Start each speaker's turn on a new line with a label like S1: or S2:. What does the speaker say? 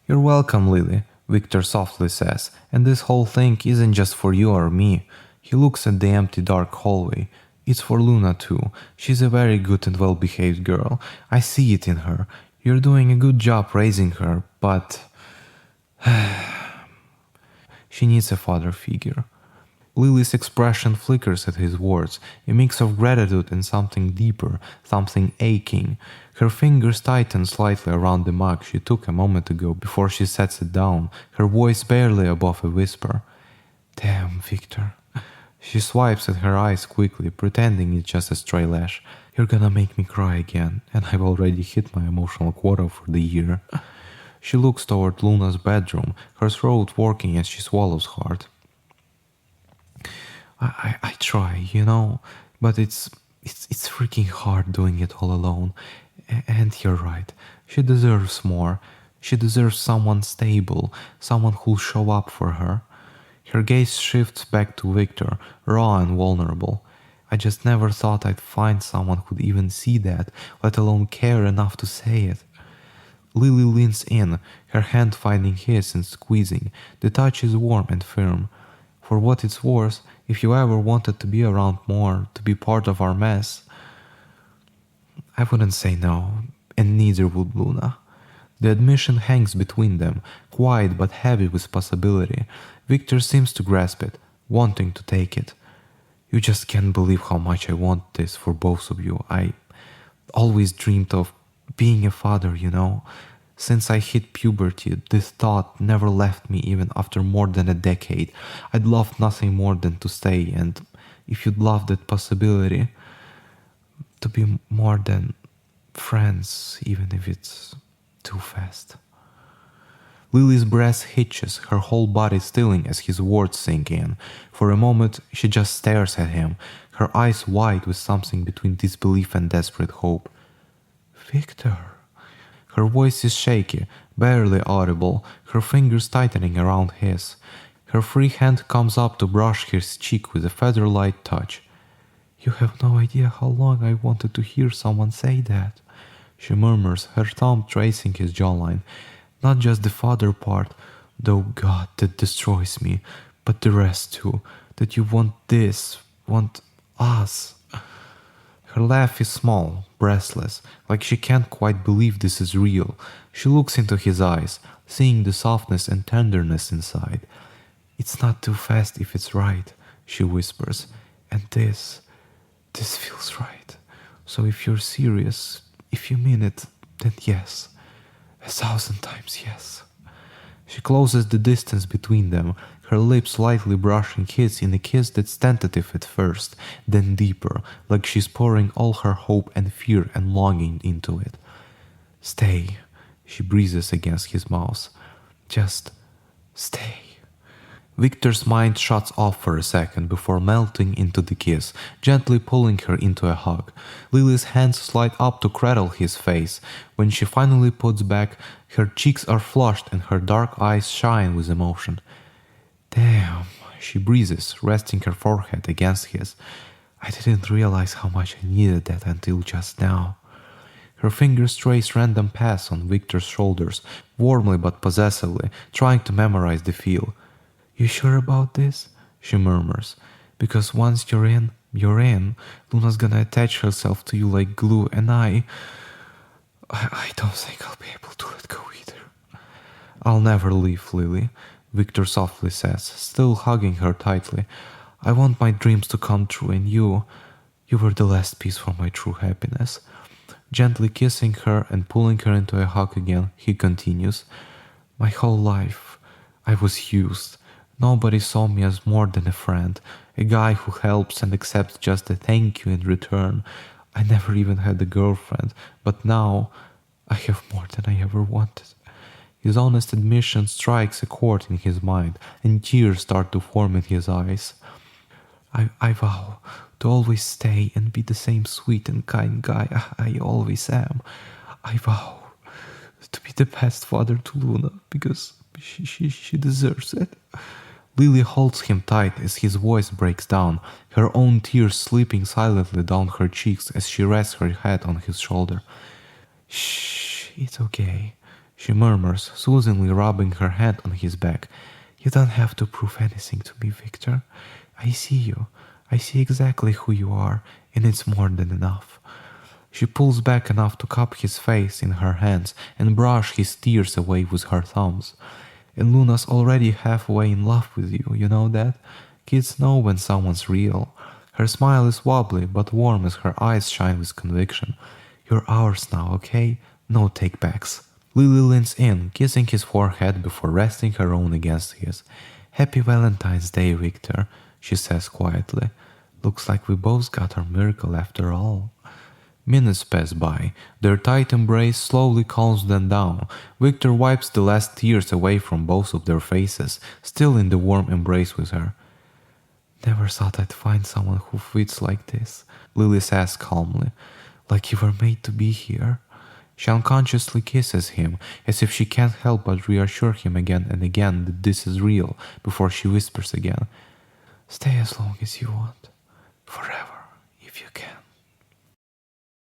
S1: You're welcome, Lily, Victor softly says, and this whole thing isn't just for you or me. He looks at the empty dark hallway. It's for Luna too. She's a very good and well-behaved girl. I see it in her. You're doing a good job raising her, but she needs a father figure. Lily's expression flickers at his words, a mix of gratitude and something deeper, something aching. Her fingers tighten slightly around the mug she took a moment ago before she sets it down, her voice barely above a whisper. Damn, Victor. She swipes at her eyes quickly, pretending it's just a stray lash. You're gonna make me cry again, and I've already hit my emotional quota for the year. She looks toward Luna's bedroom, her throat working as she swallows hard. I try, but it's freaking hard doing it all alone. And you're right. She deserves more. She deserves someone stable, someone who'll show up for her. Her gaze shifts back to Victor, raw and vulnerable. I just never thought I'd find someone who'd even see that, let alone care enough to say it. Lily leans in, her hand finding his and squeezing. The touch is warm and firm. For what it's worth, if you ever wanted to be around more, to be part of our mess, I wouldn't say no, and neither would Luna. The admission hangs between them, quiet but heavy with possibility. Victor seems to grasp it, wanting to take it. You just can't believe how much I want this for both of you. I always dreamed of being a father. Since I hit puberty, this thought never left me even after more than a decade. I'd love nothing more than to stay, and if you'd love that possibility, to be more than friends, even if it's too fast. Lily's breath hitches, her whole body stilling as his words sink in. For a moment, she just stares at him, her eyes wide with something between disbelief and desperate hope. Victor. Her voice is shaky, barely audible, her fingers tightening around his. Her free hand comes up to brush his cheek with a feather-light touch. You have no idea how long I wanted to hear someone say that, she murmurs, her thumb tracing his jawline. Not just the father part, though God, that destroys me, but the rest too, that you want this, want us. Her laugh is small, breathless, like she can't quite believe this is real. She looks into his eyes, seeing the softness and tenderness inside. It's not too fast if it's right, she whispers, and this feels right. So if you're serious, if you mean it, then yes. 1,000 times yes. She closes the distance between them, her lips lightly brushing his in a kiss that's tentative at first, then deeper, like she's pouring all her hope and fear and longing into it. Stay, she breathes against his mouth. Just stay. Victor's mind shuts off for a second before melting into the kiss, gently pulling her into a hug. Lily's hands slide up to cradle his face. When she finally puts back, her cheeks are flushed and her dark eyes shine with emotion. Damn, she breathes, resting her forehead against his. I didn't realize how much I needed that until just now. Her fingers trace random paths on Victor's shoulders, warmly but possessively, trying to memorize the feel. You sure about this? She murmurs. Because once you're in, Luna's gonna attach herself to you like glue, and I don't think I'll be able to let go either. I'll never leave, Lily, Victor softly says, still hugging her tightly. I want my dreams to come true, and you were the last piece for my true happiness. Gently kissing her and pulling her into a hug again, he continues. My whole life, I was used. Nobody saw me as more than a friend, a guy who helps and accepts just a thank you in return. I never even had a girlfriend, but now I have more than I ever wanted. His honest admission strikes a chord in his mind, and tears start to form in his eyes. I vow to always stay and be the same sweet and kind guy I always am. I vow to be the best father to Luna, because she deserves it. Lily holds him tight as his voice breaks down, her own tears slipping silently down her cheeks as she rests her head on his shoulder. Shh, it's okay, she murmurs, soothingly rubbing her hand on his back. You don't have to prove anything to me, Victor. I see you. I see exactly who you are, and it's more than enough. She pulls back enough to cup his face in her hands and brush his tears away with her thumbs. And Luna's already halfway in love with you, you know that? Kids know when someone's real. Her smile is wobbly but warm as her eyes shine with conviction. You're ours now, okay? No takebacks. Lily leans in, kissing his forehead before resting her own against his. Happy Valentine's Day, Victor, she says quietly. Looks like we both got our miracle after all. Minutes pass by. Their tight embrace slowly calms them down. Victor wipes the last tears away from both of their faces, still in the warm embrace with her. Never thought I'd find someone who fits like this, Lily says calmly. Like you were made to be here. She unconsciously kisses him, as if she can't help but reassure him again and again that this is real, before she whispers again. Stay as long as you want. Forever.